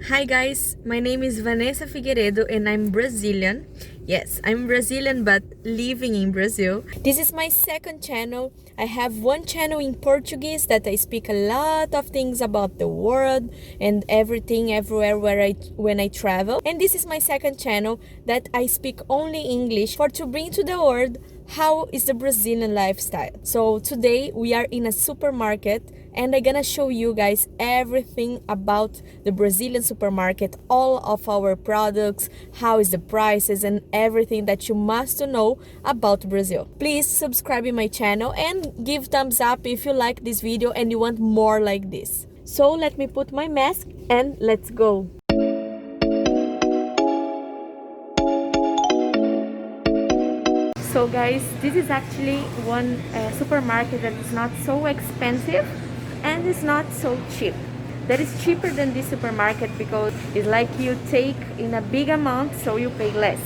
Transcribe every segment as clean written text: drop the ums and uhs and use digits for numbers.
Hi guys, my name is Vanessa Figueiredo and I'm Brazilian. Yes, I'm Brazilian but living in Brazil. This is my second channel. I have one channel in Portuguese that I speak a lot of things about the world and everything everywhere when I travel. And this is my second channel that I speak only English for to bring to the world how is the Brazilian lifestyle. So today we are in a supermarket and I'm gonna show you guys everything about the Brazilian supermarket, all of our products, how is the prices and everything that you must know about Brazil. Please subscribe to my channel and give thumbs up if you like this video and you want more like this. So let me put my mask and let's go. So guys, this is actually one supermarket that is not so expensive and is not so cheap. That is cheaper than this supermarket because it's like you take in a big amount so you pay less.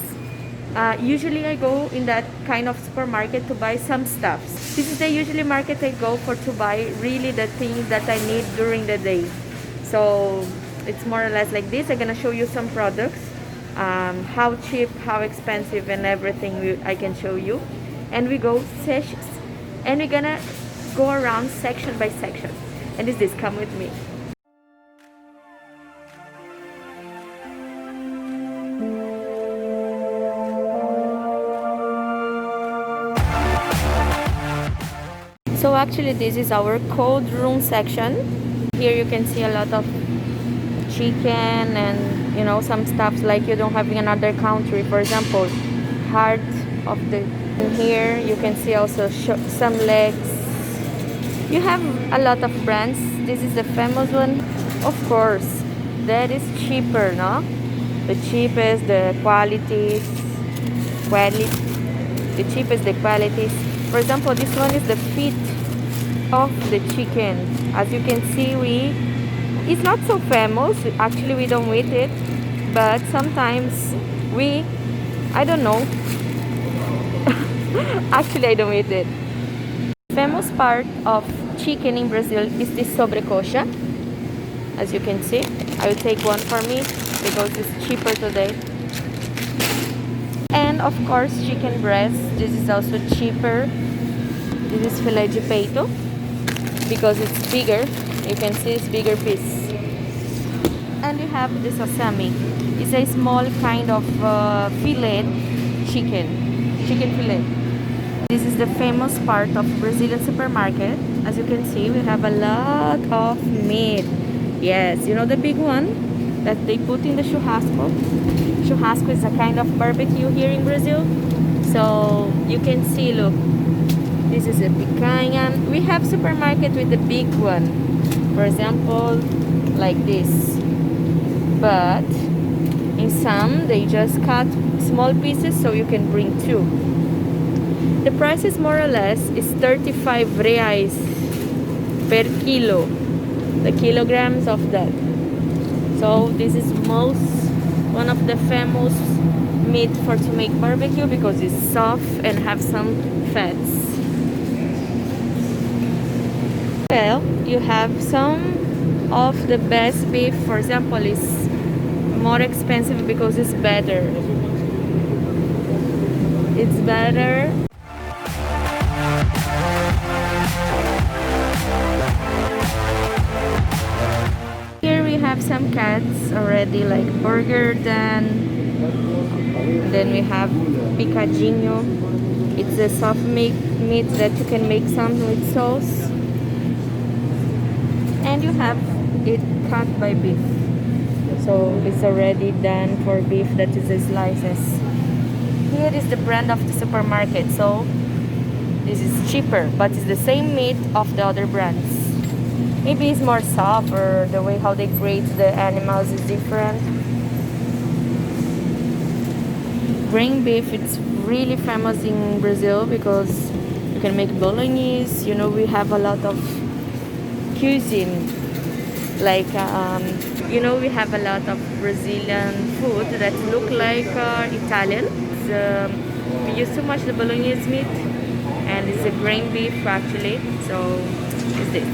Usually I go in that kind of supermarket to buy some stuff. This is the usually market I go for to buy really the things that I need during the day. So it's more or less like this. I'm gonna show you some products. How cheap, how expensive and everything I can show you. And we go sessions and we're gonna go around section by section. And is this, come with me. So actually this is our cold room section. Here you can see a lot of chicken and some stuff like you don't have in another country. For example, heart of the here you can see also some legs. You have a lot of brands. This is the famous one, of course. That is cheaper, no? The cheapest, the qualities, the cheapest, the qualities. For example, this one is the feet of the chicken. As you can see, it's not so famous. Actually, we don't eat it, but sometimes I don't know. Actually, I don't eat it. Famous part of chicken in Brazil is the sobrecoxa. As you can see, I will take one for me because it's cheaper today. And of course, chicken breast. This is also cheaper. This is filé de peito because it's bigger. You can see it's bigger piece. And you have the sasami. It's a small kind of fillet chicken fillet. This is the famous part of Brazilian supermarket. As you can see, we have a lot of meat. Yes, you know the big one that they put in the churrasco. Churrasco is a kind of barbecue here in Brazil. So you can see, look, this is a picanha. We have supermarket with the big one. For example, like this. But in some, they just cut small pieces so you can bring two. The price is more or less is 35 reais per kilo, the kilograms of that. So this is one of the famous meat for to make barbecue because it's soft and have some fats. Well, you have some of the best beef. For example, is more expensive because it's better. It's better. Here we have some cuts already, like burger, then we have picadinho. It's a soft meat that you can make some with sauce. And you have it cut by beef. So it's already done for beef, that is the slices. Here is the brand of the supermarket. So this is cheaper, but it's the same meat of the other brands. Maybe it's more soft or the way how they grate the animals is different. Grain beef, it's really famous in Brazil because you can make bolognese. We have a lot of cuisine. Like, we have a lot of Brazilian food that look like Italian. We use too much the bolognese meat and it's a grain beef actually. So it's this.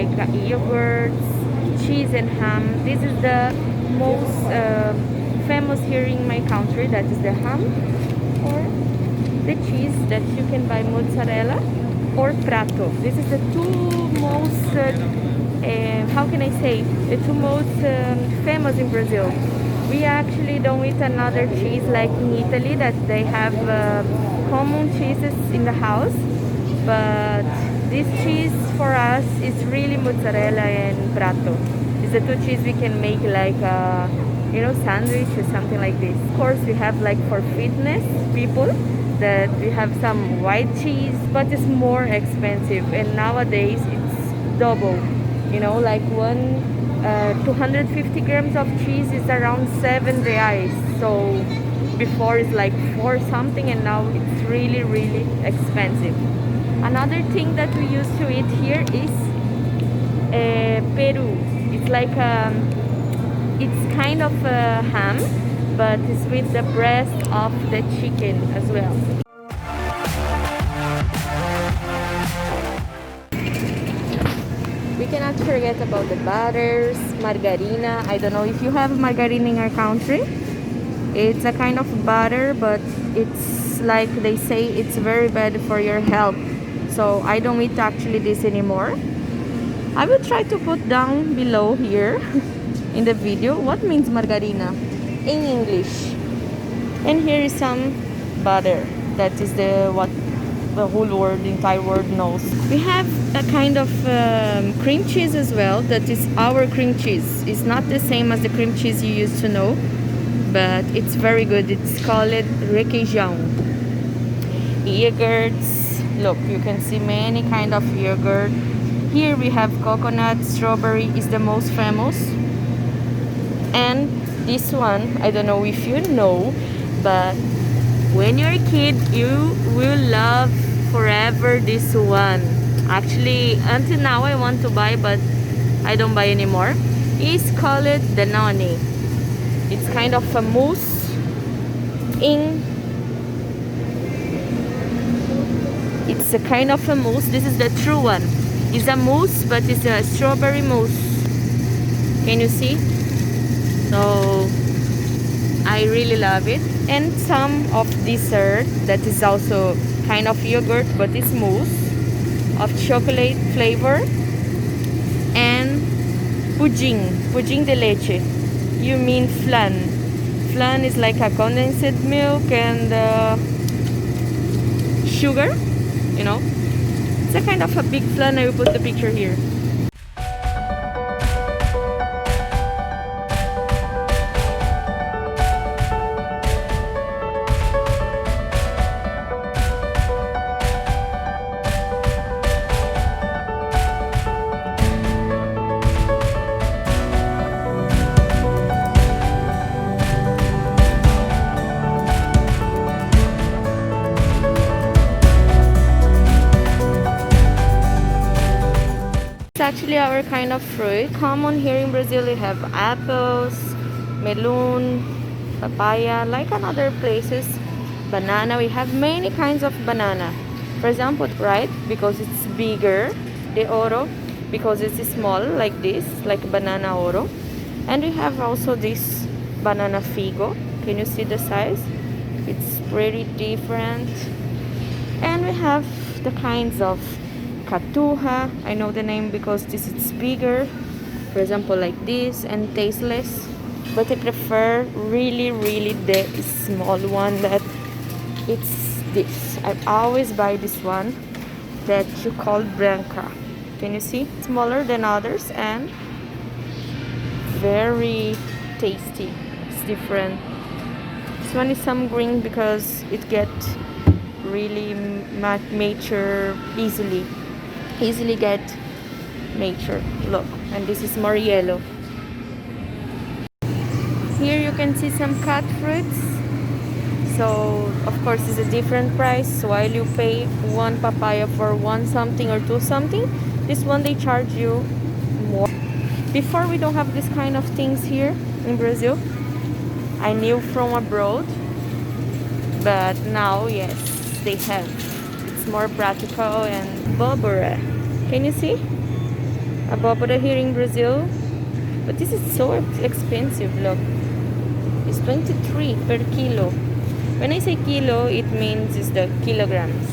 like yogurts, cheese and ham. This is the most famous here in my country. That is the ham or the cheese that you can buy, mozzarella or prato. This is the two most how can I say, the two most famous in Brazil. We actually don't eat another cheese like in Italy, that they have common cheeses in the house, but this cheese for us is really mozzarella and prato. It's the two cheese we can make like a, you know, sandwich or something like this. Of course, we have like for fitness people that we have some white cheese, but it's more expensive, and nowadays it's double. You know, like 250 grams of cheese is around 7 reais. So before it's like 4 something, and now it's really, really expensive. Another thing that we used to eat here is peru. It's like it's kind of a ham, but it's with the breast of the chicken as well. We cannot forget about the butters, margarina. I don't know if you have margarina in our country. It's a kind of butter, but it's like they say it's very bad for your health. So I don't eat actually this anymore. I will try to put down below here in the video what means margarina in English. And here is some butter. That is what the whole world, the entire world knows. We have a kind of cream cheese as well. That is our cream cheese. It's not the same as the cream cheese you used to know, but it's very good. It's called requeijão. Yogurts. Look, you can see many kind of yogurt. Here we have coconut, strawberry is the most famous. And this one, I don't know if you know, but when you're a kid, you will love forever this one. Actually, until now I want to buy, but I don't buy anymore. It's called Danone. It's kind of a mousse it's a kind of a mousse. This is the true one. It's a mousse, but it's a strawberry mousse. Can you see? So I really love it. And some of dessert that is also kind of yogurt, but it's mousse of chocolate flavor, and pudim de leche. You mean flan. Flan is like a condensed milk and sugar, you know. It's a kind of a big flan. I will put the picture here. Actually our kind of fruit. Common here in Brazil, we have apples, melon, papaya, like in other places. Banana, we have many kinds of banana. For example, right, because it's bigger, the oro, because it's small like this, like banana oro. And we have also this banana figo. Can you see the size? It's pretty different. And we have the kinds of catuja. I know the name because this is bigger, for example, like this, and tasteless, but I prefer really the small one, that it's this. I always buy this one that you call branca. Can you see? Smaller than others and very tasty. It's different. This one is some green because it gets really mature easily get mature. Look, and this is more yellow. Here you can see some cut fruits. So of course it's a different price. So while you pay one papaya for one something or two something, this one they charge you more. Before we don't have this kind of things here in Brazil. I knew from abroad, but now yes, they have. It's more practical. And bobora. Can you see? abobada here in Brazil, but this is so expensive. Look, it's 23 per kilo. When I say kilo, it means it's the kilograms.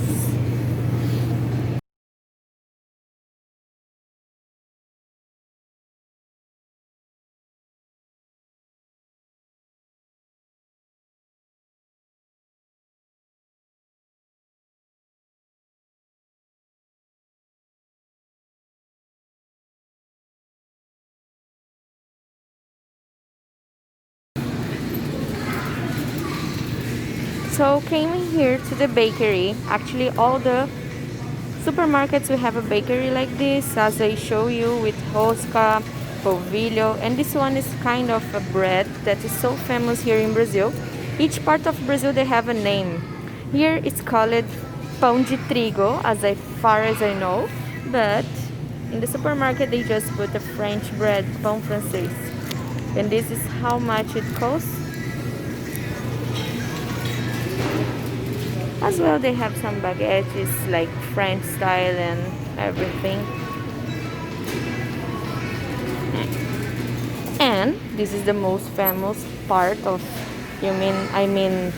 So came here to the bakery. Actually, all the supermarkets will have a bakery like this, as I show you, with rosca, polvilho, and this one is kind of a bread that is so famous here in Brazil. Each part of Brazil they have a name. Here it's called pão de trigo, as far as I know, but in the supermarket they just put a French bread, pão francês, and this is how much it costs. As well, they have some baguettes, like French style and everything. And this is the most famous part of, I mean,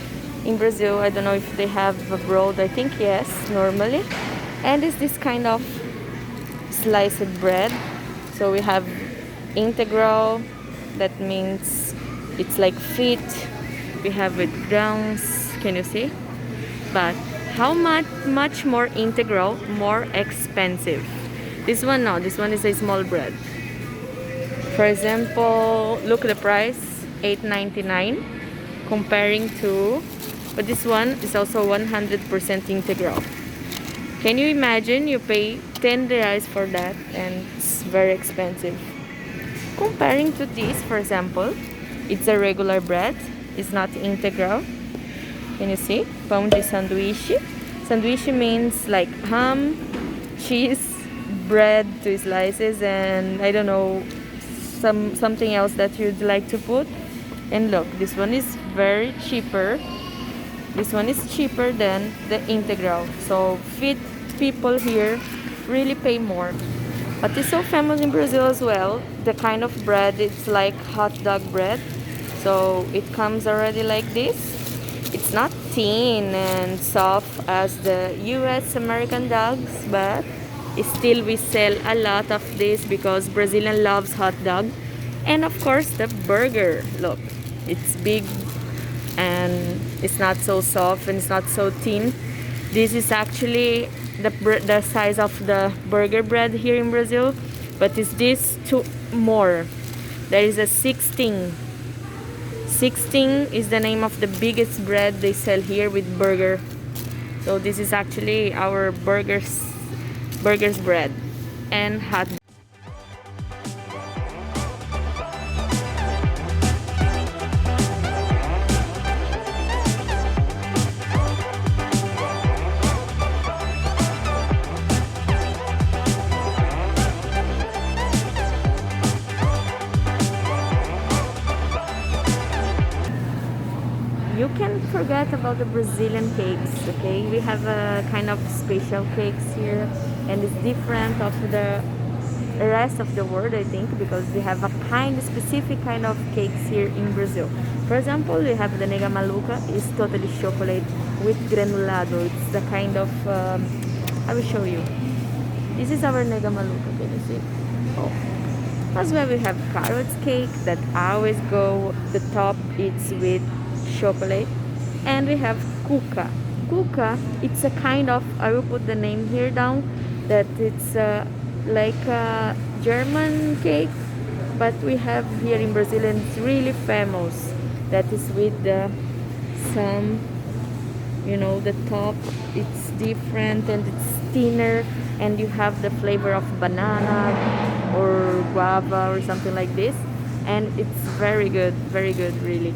in Brazil, I don't know if they have abroad, I think yes, normally. And it's this kind of sliced bread. So we have integral, that means it's like fit. We have with grounds, can you see? But how much more integral, more expensive? This one, no, this one is a small bread. For example, look at the price, $8.99, comparing to, but this one is also 100% integral. Can you imagine you pay 10 reais for that, and it's very expensive. Comparing to this, for example, it's a regular bread, it's not integral. Can you see? Pão de sanduíche. Sanduíche means like ham, cheese, bread, 2 slices, and I don't know, something else that you'd like to put. And look, this one is very cheaper. This one is cheaper than the integral. So fit people here really pay more. But it's so famous in Brazil as well. The kind of bread, it's like hot dog bread. So it comes already like this. It's not thin and soft as the US American dogs, but still we sell a lot of this because Brazilian loves hot dog. And of course the burger, look, it's big and it's not so soft and it's not so thin. This is actually the size of the burger bread here in Brazil, but is this two more? There is a 16 is the name of the biggest bread they sell here with burger. So this is actually our burgers bread and hot. You can forget about the Brazilian cakes, okay? We have a kind of special cakes here, and it's different of the rest of the world, I think, because we have a specific kind of cakes here in Brazil. For example, we have the nega maluca, it's totally chocolate with granulado. It's the kind of, I will show you. This is our nega maluca, can you see? Oh. As well, we have carrots cake that always go, the top it's with chocolate, and we have cuca. It's a kind of, I will put the name here down, that it's like a German cake, but we have here in Brazil, and it's really famous, that is with some, the top it's different and it's thinner, and you have the flavor of banana or guava or something like this, and it's very good really.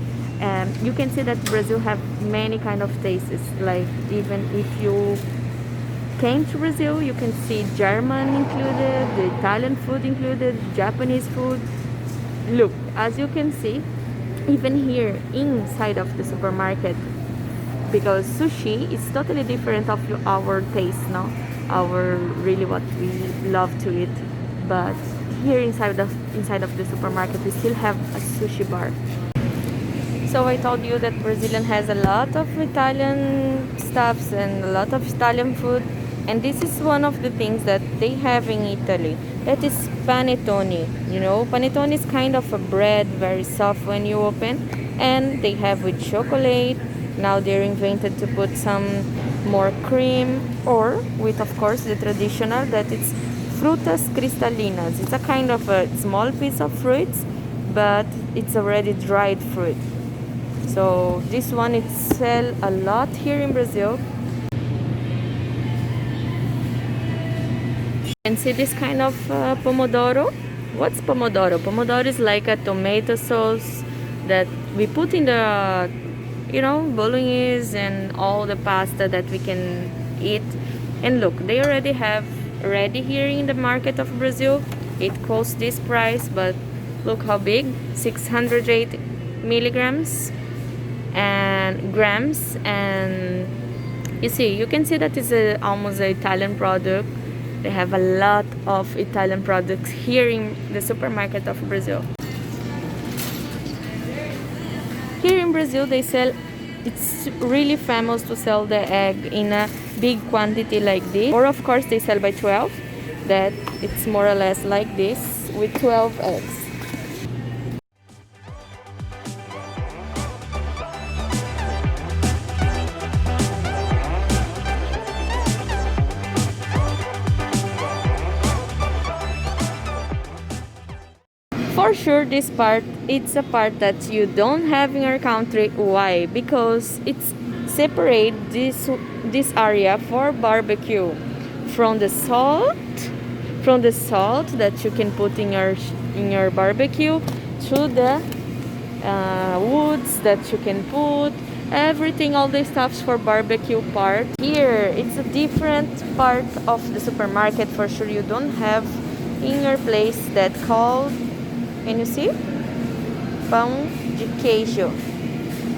You can see that Brazil have many kind of tastes. Like even if you came to Brazil, you can see German included, the Italian food included, Japanese food. Look, as you can see, even here inside of the supermarket, because sushi is totally different of our taste, no? Our really what we love to eat. But here inside of the supermarket we still have a sushi bar. So I told you that Brazilian has a lot of Italian stuffs and a lot of Italian food, and this is one of the things that they have in Italy. That is panettone. You know, panettone is kind of a bread, very soft when you open, and they have with chocolate. Now they're invented to put some more cream, or with, of course, the traditional that it's frutas cristalinas. It's a kind of a small piece of fruits, but it's already dried fruit. So this one it sell a lot here in Brazil. You can see this kind of pomodoro. What's pomodoro? Pomodoro is like a tomato sauce that we put in the, you know, bolognese and all the pasta that we can eat. And look, they already have ready here in the market of Brazil. It costs this price, but look how big, 608 milligrams and grams, and you can see that is almost an Italian product. They have a lot of Italian products here in the supermarket of Brazil. Here in Brazil they sell, it's really famous to sell the egg in a big quantity like this, or of course they sell by 12, that it's more or less like this with 12 eggs. For sure this part, it's a part that you don't have in our country. Why? Because it's separate this area for barbecue from the salt that you can put in your barbecue, to the woods that you can put everything, all the stuffs for barbecue part. Here it's a different part of the supermarket. For sure you don't have in your place that called, can you see? Pão de queijo.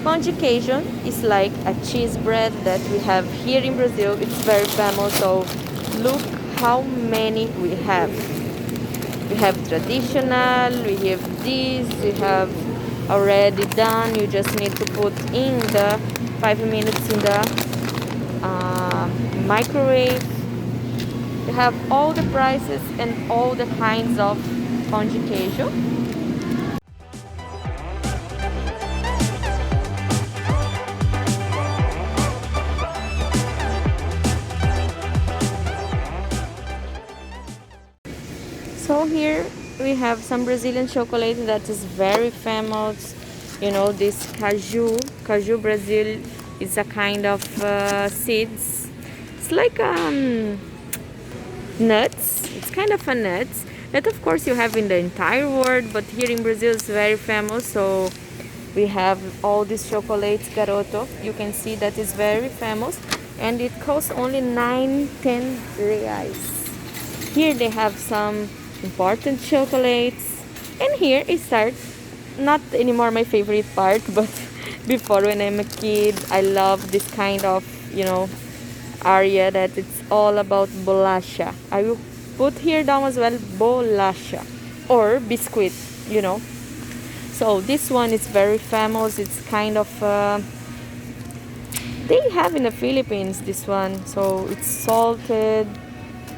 Pão de queijo is like a cheese bread that we have here in Brazil. It's very famous. So look how many we have. We have traditional, we have this, we have already done. You just need to put in the 5 minutes in the microwave. We have all the prices and all the kinds of pão de queijo. So here we have some Brazilian chocolate that is very famous. You know, this caju Brazil is a kind of seeds. It's like nuts. It's kind of a nuts that of course you have in the entire world, but here in Brazil it's very famous. So we have all these chocolates garoto. You can see that is very famous, and it costs only 9-10 reais. Here they have some important chocolates, and here it starts, not anymore my favorite part, but before when I'm a kid I love this kind of, you know, area that it's all about bolacha. I will put here down as well, bolacha or biscuit, you know. So this one is very famous. It's kind of they have in the Philippines this one. So it's salted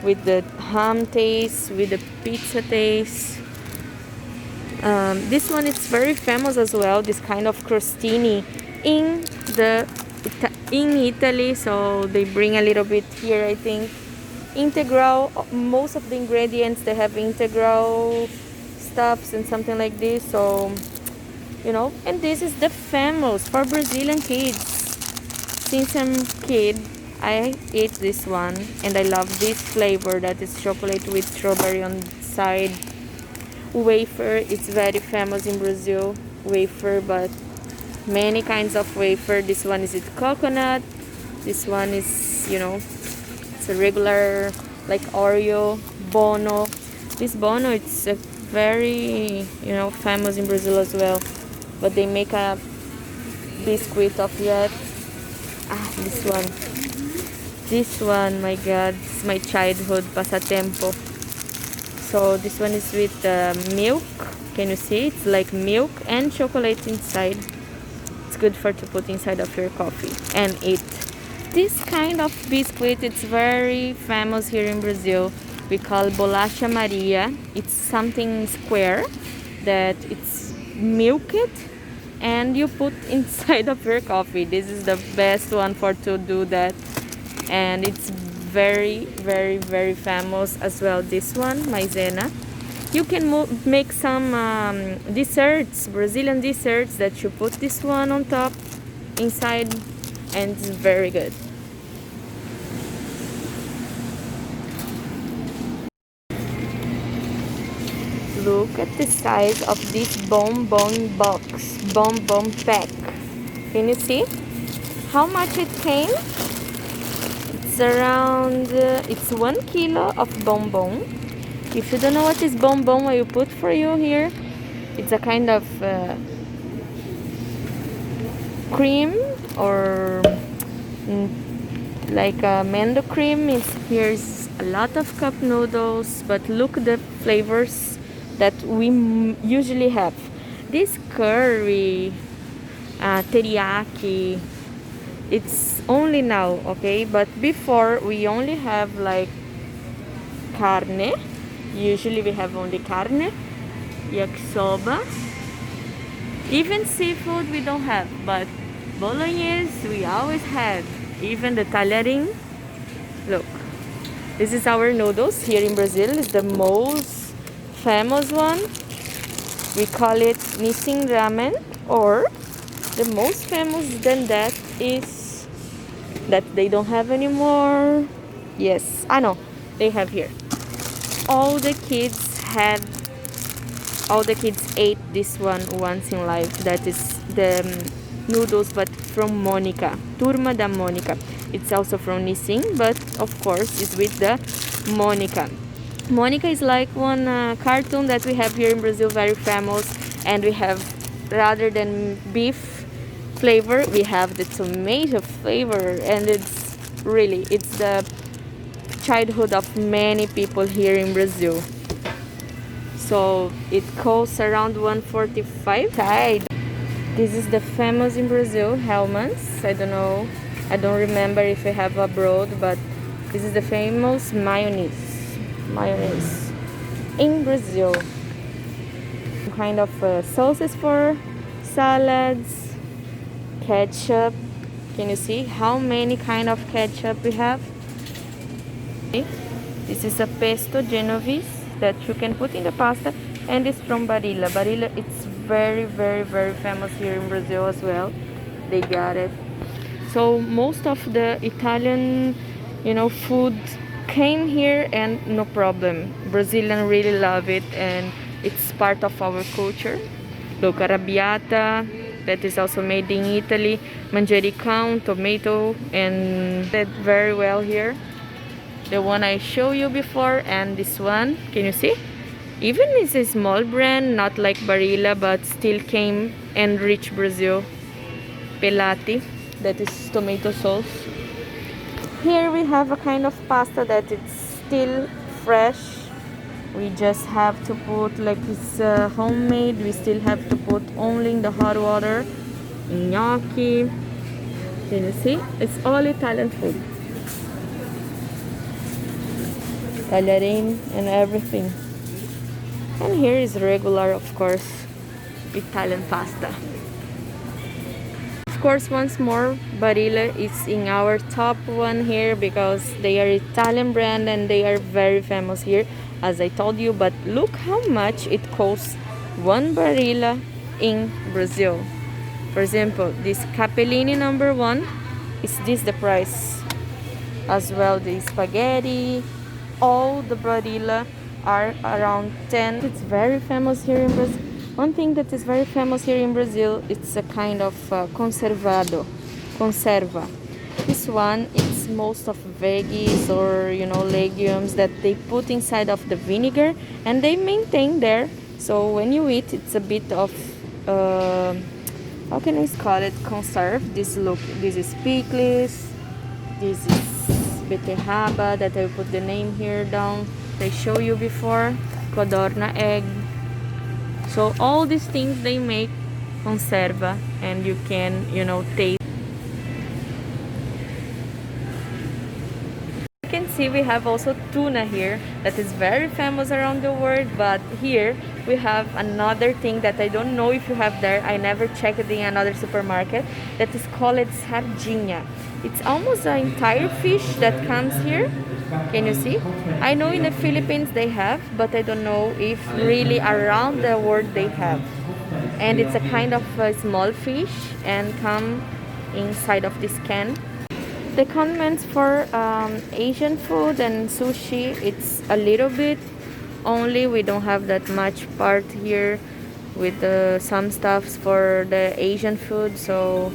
with the ham taste, with the pizza taste. This one is very famous as well, this kind of crostini in Italy. So they bring a little bit here, I think. Integral, most of the ingredients they have integral stuffs and something like this. So, you know, and this is the famous for Brazilian kids. Since I'm a kid, I ate this one, and I love this flavor that is chocolate with strawberry on the side. Wafer, it's very famous in Brazil, wafer, but many kinds of wafer. This one is with coconut. This one is, you know, it's a regular like Oreo, Bono. This Bono, it's a very, you know, famous in Brazil as well. But they make a biscuit of that. This one. This one, my God, it's my childhood pasatempo. So this one is with milk. Can you see? It's like milk and chocolate inside. It's good for to put inside of your coffee and eat. This kind of biscuit, it's very famous here in Brazil. We call bolacha Maria. It's something square that it's milked and you put inside of your coffee. This is the best one for to do that, and it's very famous as well. This one, maizena. You can make some desserts, Brazilian desserts, that you put this one on top inside, and it's very good. Look at the size of this bonbon box, bonbon pack. Can you see how much it came? It's around, it's 1 kilo of bonbon. If you don't know what is bonbon, I will put for you here. It's a kind of cream or like a mango cream. Here's a lot of cup noodles, but look the flavors that we usually have. This curry, teriyaki, it's only now, okay? But before we only have like carne. Usually we have only carne, yakisoba. Even seafood we don't have, but bolognese we always had. Even the talharim. Look, this is our noodles here in Brazil. It's the most famous one. We call it Nissin ramen, or the most famous than that is that they don't have anymore. Yes, I know they have here. All the kids ate this one once in life. That is the noodles, but from Monica, Turma da Monica. It's also from Nissin, but of course it's with the Monica. Monica is like one cartoon that we have here in Brazil, very famous, and we have, rather than beef flavor, we have the tomato flavor, and it's the childhood of many people here in Brazil. So it costs around 145. This is the famous in Brazil, Hellmann's. I don't remember if we have abroad, but this is the famous mayonnaise in Brazil. Kind of sauces for salads, ketchup. Can you see how many kind of ketchup we have? This is a pesto Genovese that you can put in the pasta, and it's from Barilla. Barilla, it's very famous here in Brazil as well. They got it. So most of the Italian, food came here, and no problem. Brazilians really love it, and it's part of our culture. Look, arrabbiata, that is also made in Italy. Manjericão, tomato, and did very well here. The one I showed you before, and this one, can you see? Even it's a small brand, not like Barilla, but still came and reached Brazil. Pelati, that is tomato sauce. Here we have a kind of pasta that it's still fresh. We just have to put, like it's homemade, we still have to put only in the hot water. Gnocchi. Can you see? It's all Italian food. Talharim and everything. And here is regular, of course, Italian pasta. Of course, once more, Barilla is in our top one here because they are Italian brand and they are very famous here, as I told you. But look how much it costs one Barilla in Brazil. For example, this Capellini number 1 is this the price. As well, the spaghetti, all the Barilla are around 10. It's very famous here in Brazil. One thing that is very famous here in Brazil, it's a kind of conserva. This one, it's most of veggies or legumes that they put inside of the vinegar and they maintain there. So when you eat, it's a bit of how can I call it, conserve. This is pickles. This is beterraba that I put the name here down. I show you before. codorna egg. So all these things they make conserva, and you can, taste. You can see we have also tuna here that is very famous around the world, but here we have another thing that I don't know if you have there. I never checked it in another supermarket, that is called sardinha. It's almost an entire fish that comes here. Can you see? I know in the Philippines they have, but I don't know if really around the world they have. And it's a kind of a small fish and come inside of this can. The condiments for Asian food and sushi, it's a little bit only. We don't have that much part here with some stuffs for the Asian food, so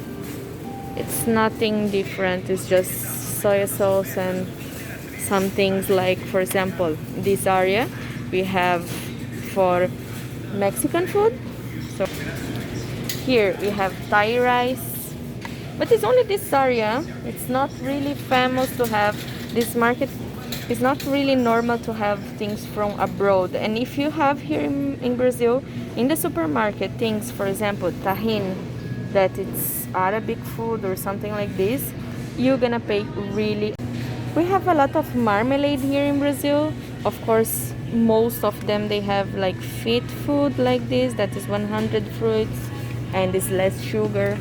it's nothing different. It's just soy sauce and some things like, for example, this area we have for Mexican food. So here we have Thai rice. But it's only this area. It's not really famous to have this market. It's not really normal to have things from abroad. And if you have here in Brazil, in the supermarket, things, for example, tahin, that it's Arabic food or something like this, you're gonna pay really. We have a lot of marmalade here in Brazil. Of course, most of them, they have like fit food like this, that is 100 fruits and is less sugar.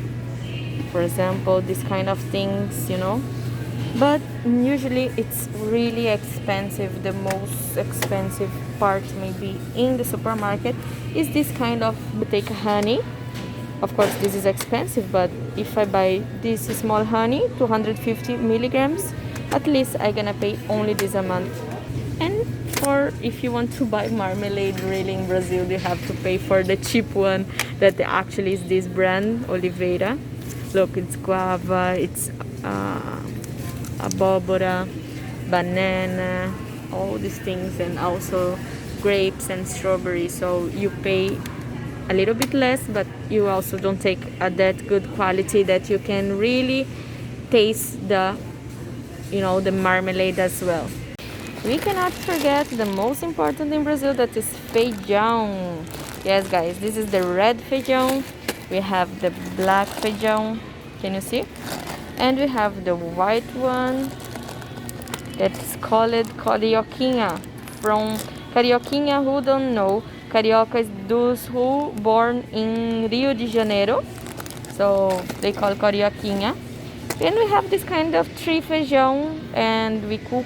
For example, this kind of things, but usually it's really expensive. The most expensive part maybe in the supermarket is this kind of boutique honey. Of course this is expensive, but if I buy this small honey, 250 milligrams, at least I'm gonna pay only this amount. And for if you want to buy marmalade really in Brazil, you have to pay for the cheap one that actually is this brand, Oliveira. Look, it's guava, it's abóbora, banana, all these things, and also grapes and strawberries. So you pay a little bit less, but you also don't take that good quality that you can really taste the marmalade as well. We cannot forget the most important in Brazil, that is feijão. Yes guys, this is the red feijão. We have the black feijão, can you see? And we have the white one that's called carioquinha. From carioquinha, who don't know, carioca is those who born in Rio de Janeiro, so they call carioquinha. Then we have this kind of tree feijão, and we cook,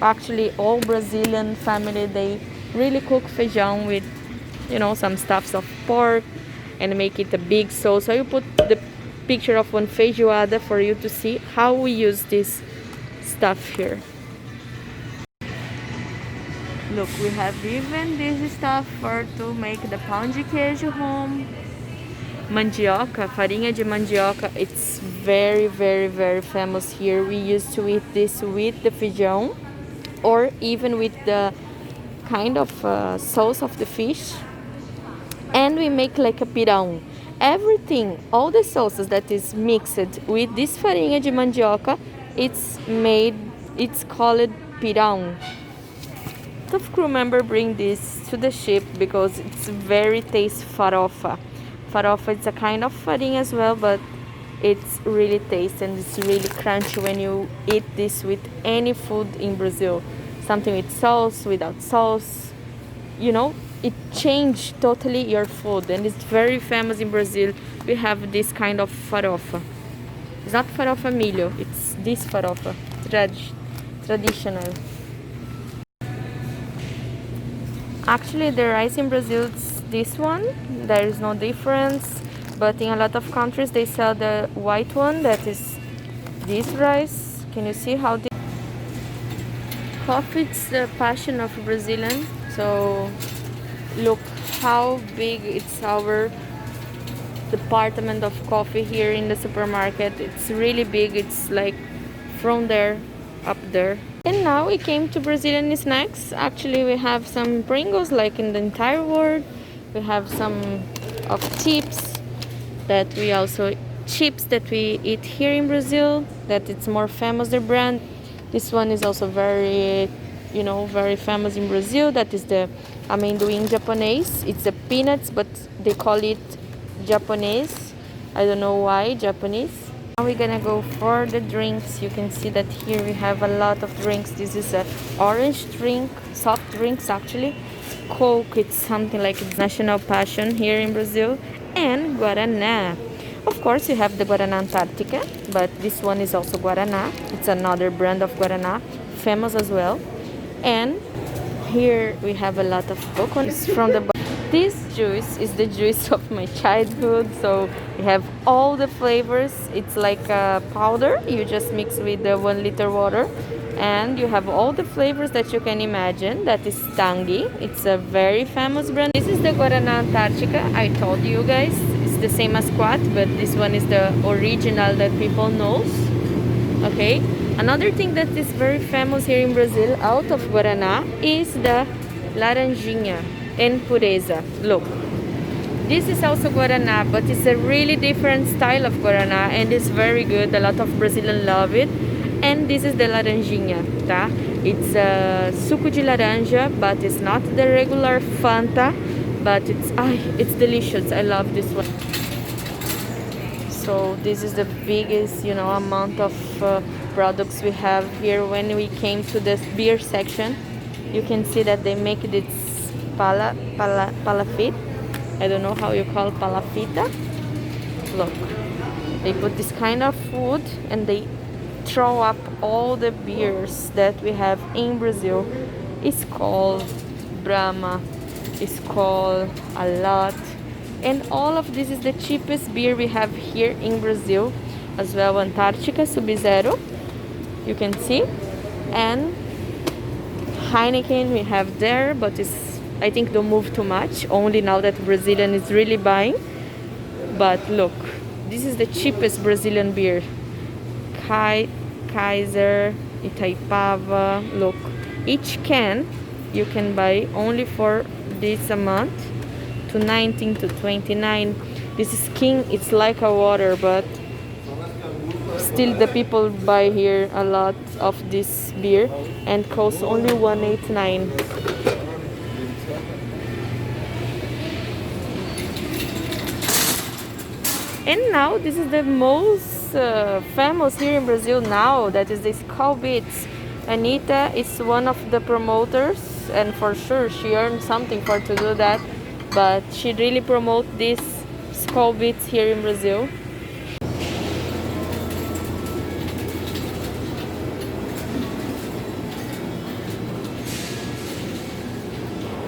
actually all Brazilian family, they really cook feijão with some stuffs of pork and make it a big sauce. So you put the picture of one feijoada for you to see how we use this stuff here. Look, we have even this stuff to make the pão de queijo home. Mandioca, farinha de mandioca, it's very, very, very famous here. We used to eat this with the feijão, or even with the kind of sauce of the fish. And we make like a pirão. Everything, all the sauces that is mixed with this farinha de mandioca, it's called pirão. The crew member bring this to the ship because it's very tasty farofa. Farofa is a kind of farinha as well, but it's really tasty and it's really crunchy when you eat this with any food in Brazil. Something with sauce, without sauce, it changed totally your food, and it's very famous in Brazil. We have this kind of farofa. It's not farofa milho, it's this farofa, traditional. Actually, the rice in Brazil is this one. There is no difference, but in a lot of countries they sell the white one, that is this rice. Can you see how the coffee is the passion of Brazilian? So look how big it's our department of coffee here in the supermarket. It's really big. It's like from there up there. And now we came to Brazilian snacks. Actually, we have some Pringles like in the entire world. We have some of chips that we eat here in Brazil, that it's more famous, the brand. This one is also very you know, very famous in Brazil. That is the amendoim in Japanese. It's the peanuts, but they call it Japanese. I don't know why Japanese. Now we're gonna go for the drinks. You can see that here we have a lot of drinks. This is a orange drink, soft drinks actually. Coke, it's something like it's national passion here in Brazil. And Guaraná. Of course, you have the Guaraná Antarctica, but this one is also Guaraná. It's another brand of Guaraná, famous as well. And here we have a lot of coconuts from the. This juice is the juice of my childhood, so we have all the flavors. It's like a powder, you just mix with the 1 liter water, and you have all the flavors that you can imagine. That is Tangue. It's a very famous brand. This is the Guaraná Antarctica. I told you guys, it's the same as Quat, but this one is the original that people knows. Okay. Another thing that is very famous here in Brazil, out of Guaraná, is the Laranjinha and Pureza. Look, this is also Guaraná, but it's a really different style of Guaraná, and it's very good. A lot of Brazilians love it. And this is the Laranjinha, tá? It's suco de laranja, but it's not the regular Fanta, but it's delicious. I love this one. So this is the biggest, you know, amount of products we have here. When we came to this beer section, you can see that they make this palafit. I don't know how you call palafita. Look, they put this kind of food and they throw up all the beers that we have in Brazil. It's called Brahma, it's called a lot, and all of this is the cheapest beer we have here in Brazil as well. Antarctica, Sub-Zero, you can see, and Heineken we have there, but it's, I think, don't move too much, only now that Brazilian is really buying. But look, this is the cheapest Brazilian beer. Kaiser, Itaipava. Look, each can you can buy only for this amount, to 19 to 29. This is King, it's like a water, but still the people buy here a lot of this beer and costs only 189. And now this is the most famous here in Brazil now, that is the Skull Beats. Anita is one of the promoters, and for sure she earned something for to do that, but she really promote this Skull Beats here in Brazil.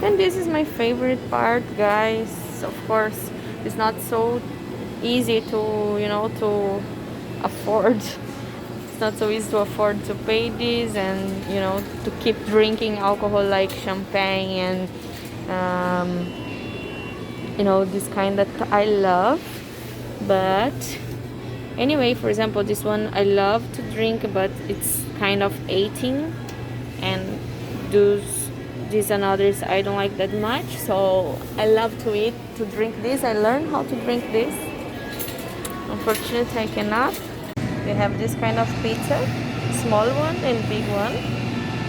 And this is my favorite part, guys. Of course, it's not so easy to, you know, to afford. It's not so easy to afford to pay this, and you know, to keep drinking alcohol like champagne and you know, this kind that I love. But anyway, for example, this one I love to drink, but it's kind of 18, and these and others I don't like that much, so I love to drink this. I learned how to drink this. Unfortunately, I cannot. They have this kind of pizza, small one and big one.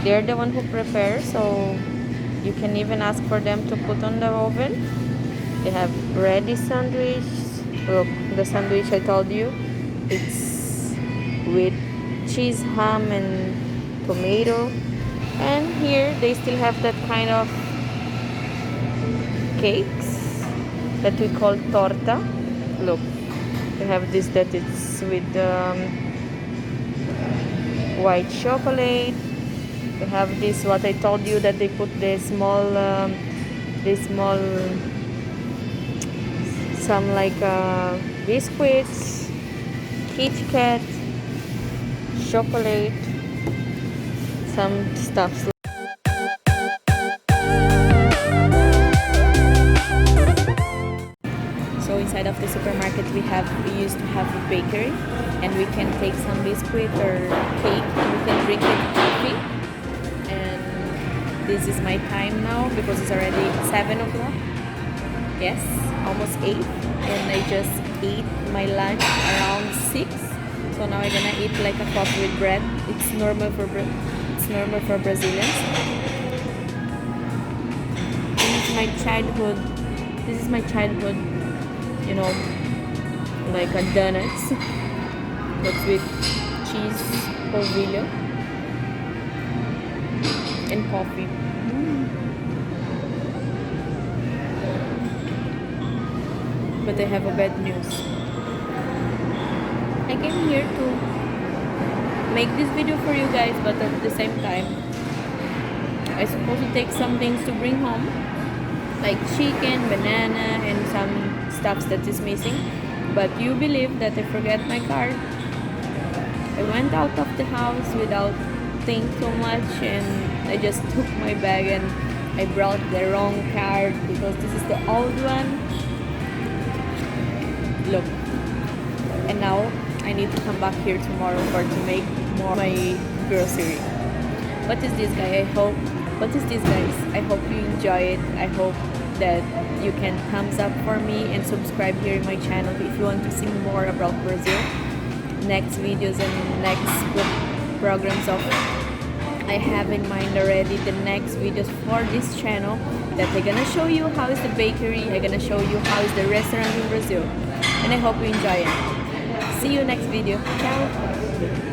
They're the one who prepare, so you can even ask for them to put on the oven. They have bready sandwich. Look, the sandwich I told you, it's with cheese, ham, and tomato. And here they still have that kind of cakes that we call torta. Look, they have this that it's with white chocolate. They have this, what I told you, that they put the small some like biscuits, Kit Kat, chocolate, some stuff. So inside of the supermarket we used to have a bakery, and we can take some biscuit or cake and we can drink it coffee. And this is my time now because it's already 7 o'clock. Yes, almost 8, and I just ate my lunch around 6. So now I'm gonna eat like a coffee with bread. It's normal for normal for Brazilians. This is my childhood. This is my childhood, you know, like a donuts, but with cheese, polvilho, and coffee. But I have a bad news. I came here to make this video for you guys, but at the same time I supposed to take some things to bring home, like chicken, banana, and some stuff that is missing. But you believe that I forget my card. I went out of the house without thinking so much, and I just took my bag and I brought the wrong card because this is the old one. Look, and now I need to come back here tomorrow to make more my grocery. What is this, guys? I hope you enjoy it. I hope that you can thumbs up for me and subscribe here in my channel if you want to see more about Brazil. Next videos and next programs of I have in mind already the next videos for this channel that I'm gonna show you how is the bakery, I'm gonna show you how is the restaurant in Brazil, and I hope you enjoy it. See you next video. Ciao.